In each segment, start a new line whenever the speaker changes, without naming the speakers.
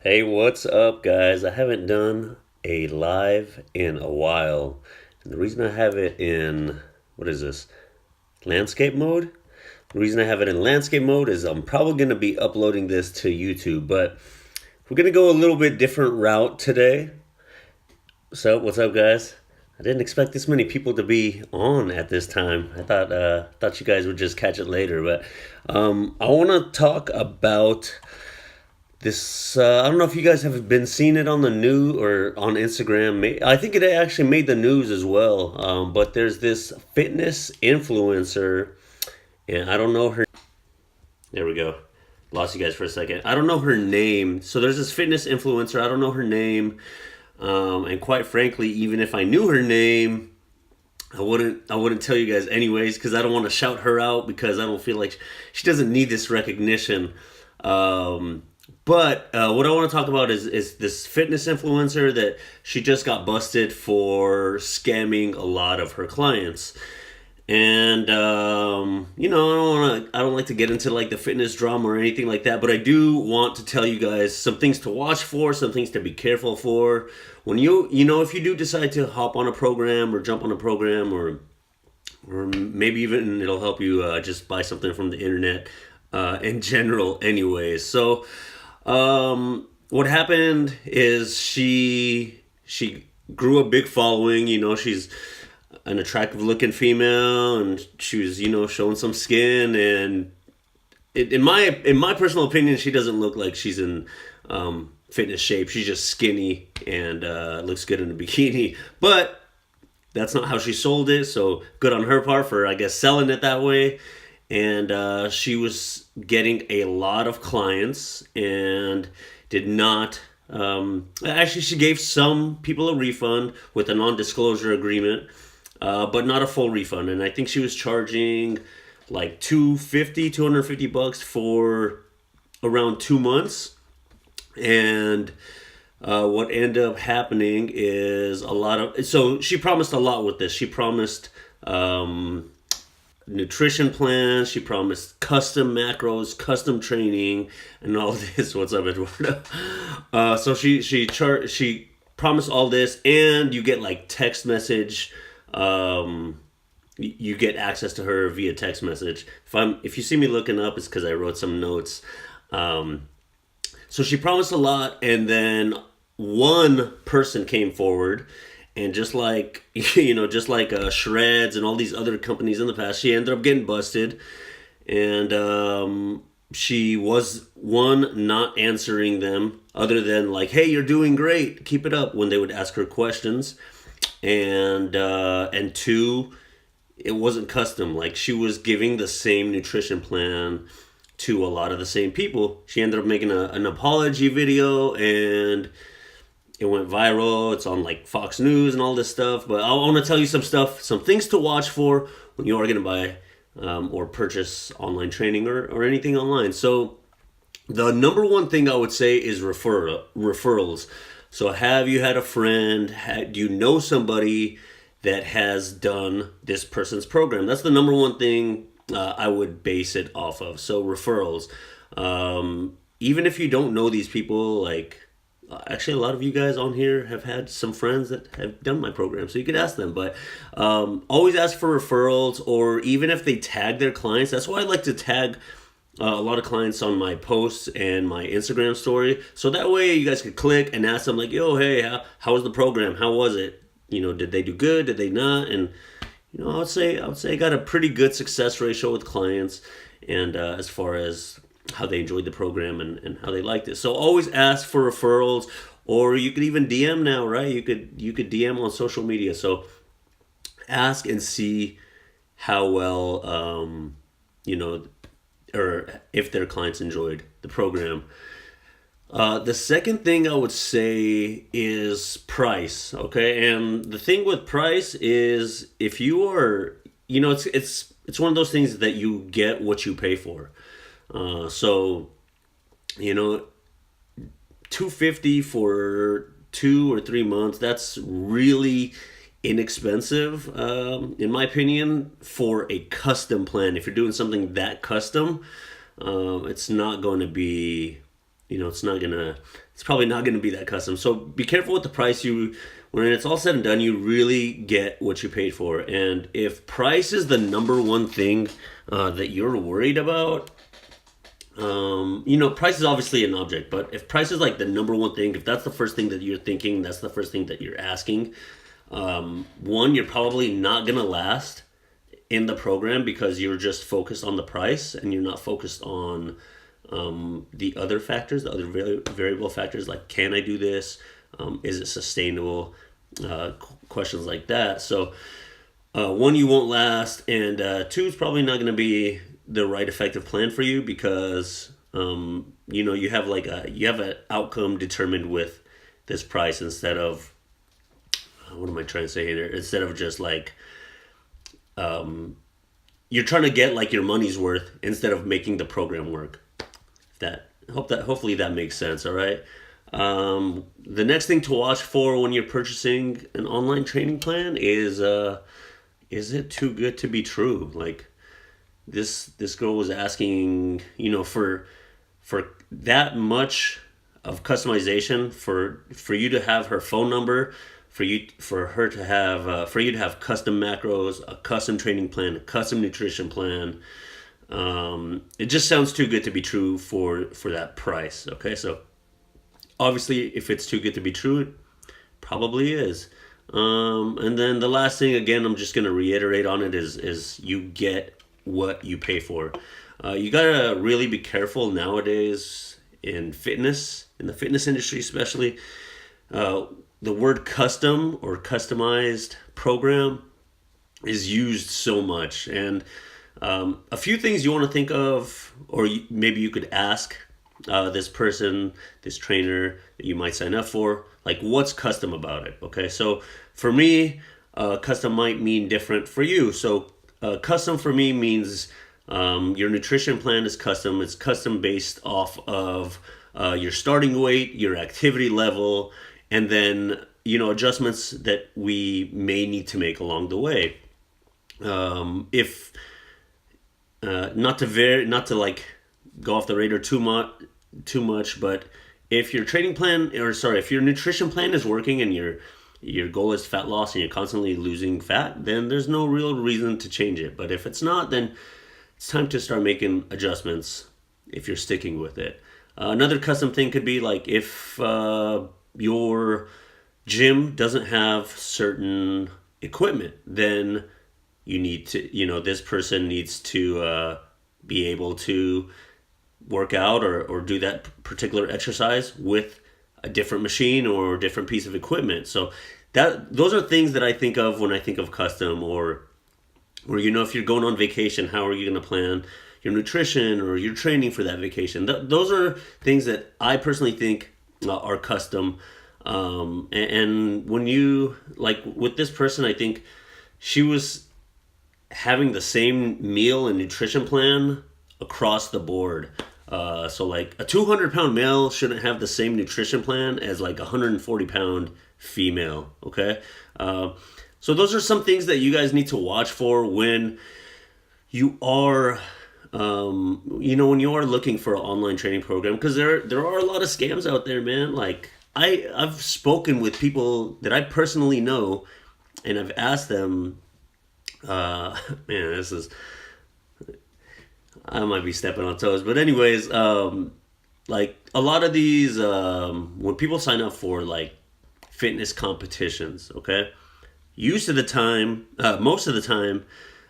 Hey, what's up, guys? I haven't done a live in a while. And the reason I have it in, what is this, landscape mode? The reason I have it in landscape mode is I'm probably going to be uploading this to YouTube, but we're going to go a little bit different route today. So, what's up, guys? I didn't expect this many people to be on at this time. I thought you guys would just catch it later, but I want to talk about this. I don't know if you guys have been seeing it on the news or on Instagram. I think it actually made the news as well. But there's this fitness influencer, and I don't know her. There we go. Lost you guys for a second. I don't know her name. So there's this fitness influencer. I don't know her name. And quite frankly, even if I knew her name, I wouldn't tell you guys anyways because I don't want to shout her out because I don't feel like she doesn't need this recognition. But what I want to talk about is this fitness influencer that she just got busted for scamming a lot of her clients. And I don't like to get into like the fitness drama or anything like that, but I do want to tell you guys some things to watch for, some things to be careful for when if you do decide to hop on a program or jump on a program or maybe even it'll help you just buy something from the internet in general anyways. So what happened is she grew a big following. She's an attractive looking female, and she was showing some skin. And in my personal opinion, she doesn't look like she's in fitness shape. She's just skinny and looks good in a bikini. But that's not how she sold it. So good on her part for, I guess, selling it that way. And she was getting a lot of clients and did not. Actually, she gave some people a refund with a non-disclosure agreement, but not a full refund. And I think she was charging like $250 for around 2 months. And what ended up happening is so she promised a lot with this. She promised nutrition plans. She promised custom macros, custom training, and all this. What's up, Eduardo? So she promised all this, and you get like text message. You get access to her via text message. If you see me looking up, it's because I wrote some notes. So she promised a lot, and then one person came forward. And just like Shreds and all these other companies in the past, she ended up getting busted. And she was not answering them other than like, "Hey, you're doing great, keep it up," when they would ask her questions. And two, it wasn't custom. Like, she was giving the same nutrition plan to a lot of the same people. She ended up making an apology video, and it went viral. It's on like Fox News and all this stuff. But I want to tell you some things to watch for when you are going to buy or purchase online training or anything online. So the number one thing I would say is referrals. So have you had a friend? Do you know somebody that has done this person's program? That's the number one thing I would base it off of. So referrals. Even if you don't know these people, like, actually, a lot of you guys on here have had some friends that have done my program, so you could ask them. But always ask for referrals, or even if they tag their clients. That's why I like to tag a lot of clients on my posts and my Instagram story, so that way you guys could click and ask them like, "Yo, hey, how was the program? How was it? Did they do good? Did they not?" And I would say I got a pretty good success ratio with clients, and as far as how they enjoyed the program and how they liked it. So always ask for referrals, or you could even DM now, right? You could DM on social media. So ask and see how well or if their clients enjoyed the program. The second thing I would say is price. Okay, and the thing with price is if you are, it's one of those things that you get what you pay for. So, $250 for 2 or 3 months. That's really inexpensive, in my opinion, for a custom plan. If you're doing something that custom, it's not going to be it's probably not gonna be that custom. So be careful with the price. When it's all said and done, you really get what you paid for. And if price is the number one thing that you're worried about, price is obviously an object, but if price is like the number one thing, if that's the first thing that you're thinking, that's the first thing that you're asking, one, you're probably not gonna last in the program because you're just focused on the price and you're not focused on the other factors, the other variable factors, like can I do this? Is it sustainable? Questions like that. So one, you won't last, and two, it's probably not going to be the right effective plan for you because you have an outcome determined with this price instead of what am I trying to say here? Instead of just like you're trying to get like your money's worth instead of making the program work. Hopefully that makes sense. All right. The next thing to watch for when you're purchasing an online training plan is it too good to be true? Like this girl was asking, for that much of customization, for you to have her phone number, for you to have custom macros, a custom training plan, a custom nutrition plan. It just sounds too good to be true for that price. Okay, so obviously, if it's too good to be true, it probably is. And then the last thing, again, I'm just going to reiterate on it is you get what you pay for. You got to really be careful nowadays in the fitness industry especially. The word custom or customized program is used so much. And a few things you want to think of, or maybe you could ask this person, this trainer that you might sign up for, like what's custom about it. Okay, so for me, custom might mean different for you. So custom for me means your nutrition plan is custom. It's custom based off of your starting weight, your activity level, and then adjustments that we may need to make along the way. If not to like go off the radar too much, but if your if your nutrition plan is working and your goal is fat loss and you're constantly losing fat, then there's no real reason to change it. But if it's not, then it's time to start making adjustments if you're sticking with it. Another custom thing could be like if your gym doesn't have certain equipment, then you need to, this person needs to be able to work out or do that particular exercise with a different machine or a different piece of equipment. So those are things that I think of when I think of custom, or if you're going on vacation, how are you going to plan your nutrition or your training for that vacation? Those are things that I personally think are custom. And when you, like with this person, I think she was having the same meal and nutrition plan across the board. So like a 200-pound male shouldn't have the same nutrition plan as like a 140-pound female. Okay. So those are some things that you guys need to watch for when you are, when you are looking for an online training program, because there are a lot of scams out there, man. Like I've spoken with people that I personally know, and I've asked them, man, I might be stepping on toes, but anyways, like a lot of these, when people sign up for like fitness competitions, okay, most of the time,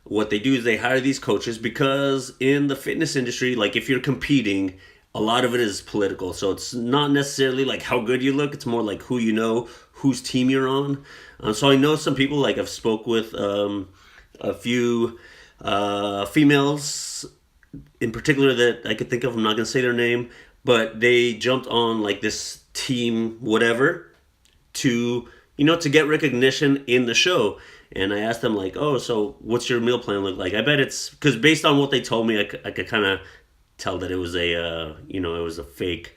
what they do is they hire these coaches because in the fitness industry, like if you're competing, a lot of it is political. So it's not necessarily like how good you look. It's more like who you know, whose team you're on. So I know some people, like I've spoke with a few females in particular that I could think of. I'm not going to say their name, but they jumped on like this team, whatever, to get recognition in the show. And I asked them like, oh, so what's your meal plan look like? I bet it's, because based on what they told me, I could kind of tell that it was a fake,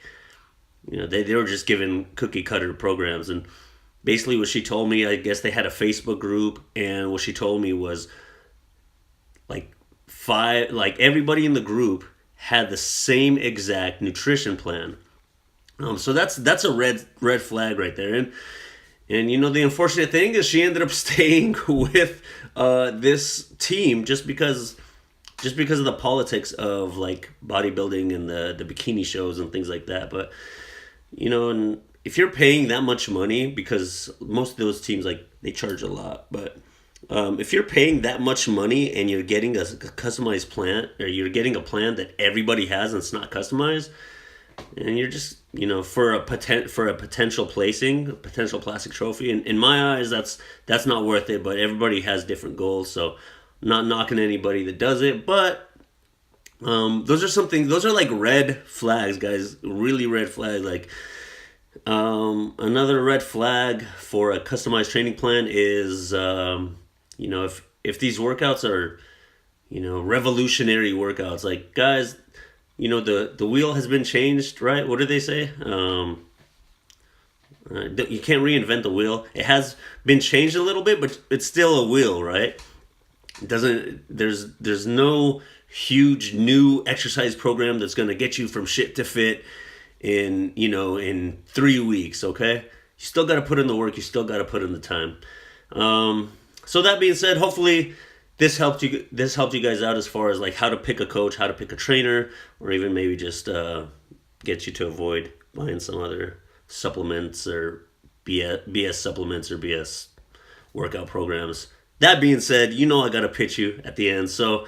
they were just given cookie cutter programs. And basically what she told me, I guess they had a Facebook group, and what she told me was like everybody in the group had the same exact nutrition plan. So that's a red flag right there. And you know, the unfortunate thing is she ended up staying with this team just because of the politics of like bodybuilding and the bikini shows and things like that. But you know, and if you're paying that much money, because most of those teams, like, they charge a lot, but if you're paying that much money and you're getting a customized plan, or you're getting a plan that everybody has and it's not customized, and you're just, you know, for a potential placing, a potential plastic trophy, in my eyes, that's not worth it. But everybody has different goals, so not knocking anybody that does it. But those are like red flags, guys, really red flags. Like, another red flag for a customized training plan is, you know, if these workouts are, you know, revolutionary workouts, like, guys, you know, the wheel has been changed, right? What do they say? You can't reinvent the wheel. It has been changed a little bit, but it's still a wheel, right? It doesn't. There's no huge new exercise program that's gonna get you from shit to fit in, you know, in 3 weeks. Okay, you still got to put in the work. You still got to put in the time. So that being said, hopefully this helped you. This helped you guys out as far as like how to pick a coach, how to pick a trainer, or even maybe just get you to avoid buying some other supplements or BS supplements or BS workout programs. That being said, you know I gotta pitch you at the end. So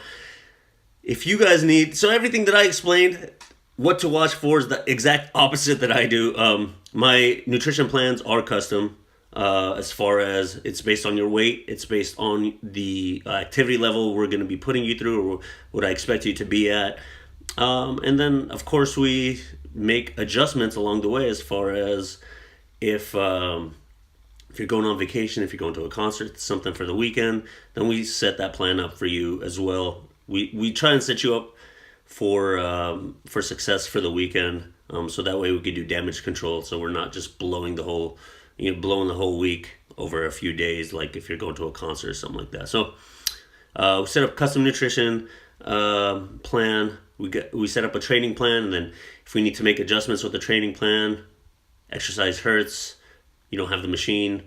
if you guys need, so everything that I explained, what to watch for is the exact opposite that I do. My nutrition plans are custom. As far as it's based on your weight, it's based on the activity level we're going to be putting you through, or what I expect you to be at. And then, of course, we make adjustments along the way as far as if you're going on vacation, if you're going to a concert, something for the weekend, then we set that plan up for you as well. We try and set you up for success for the weekend, so that way we can do damage control, so we're not just blowing the whole week over a few days, like if you're going to a concert or something like that. So we set up custom nutrition plan. We set up a training plan, and then if we need to make adjustments with the training plan, exercise hurts, you don't have the machine,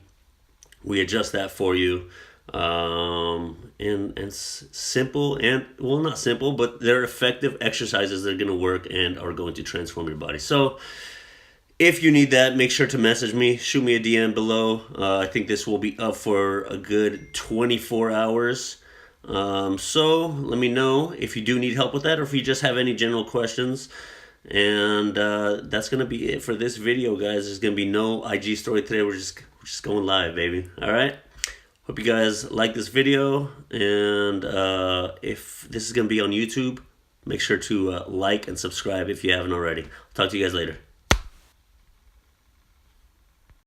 we adjust that for you. And simple, and well, not simple, but they're effective exercises that are going to work and are going to transform your body. So if you need that, make sure to message me, shoot me a DM below. I think this will be up for a good 24 hours. So let me know if you do need help with that, or if you just have any general questions. And that's going to be it for this video, guys. There's going to be no IG story today. We're just going live, baby. All right. Hope you guys like this video, and if this is going to be on YouTube, make sure to like and subscribe if you haven't already. I'll talk to you guys later.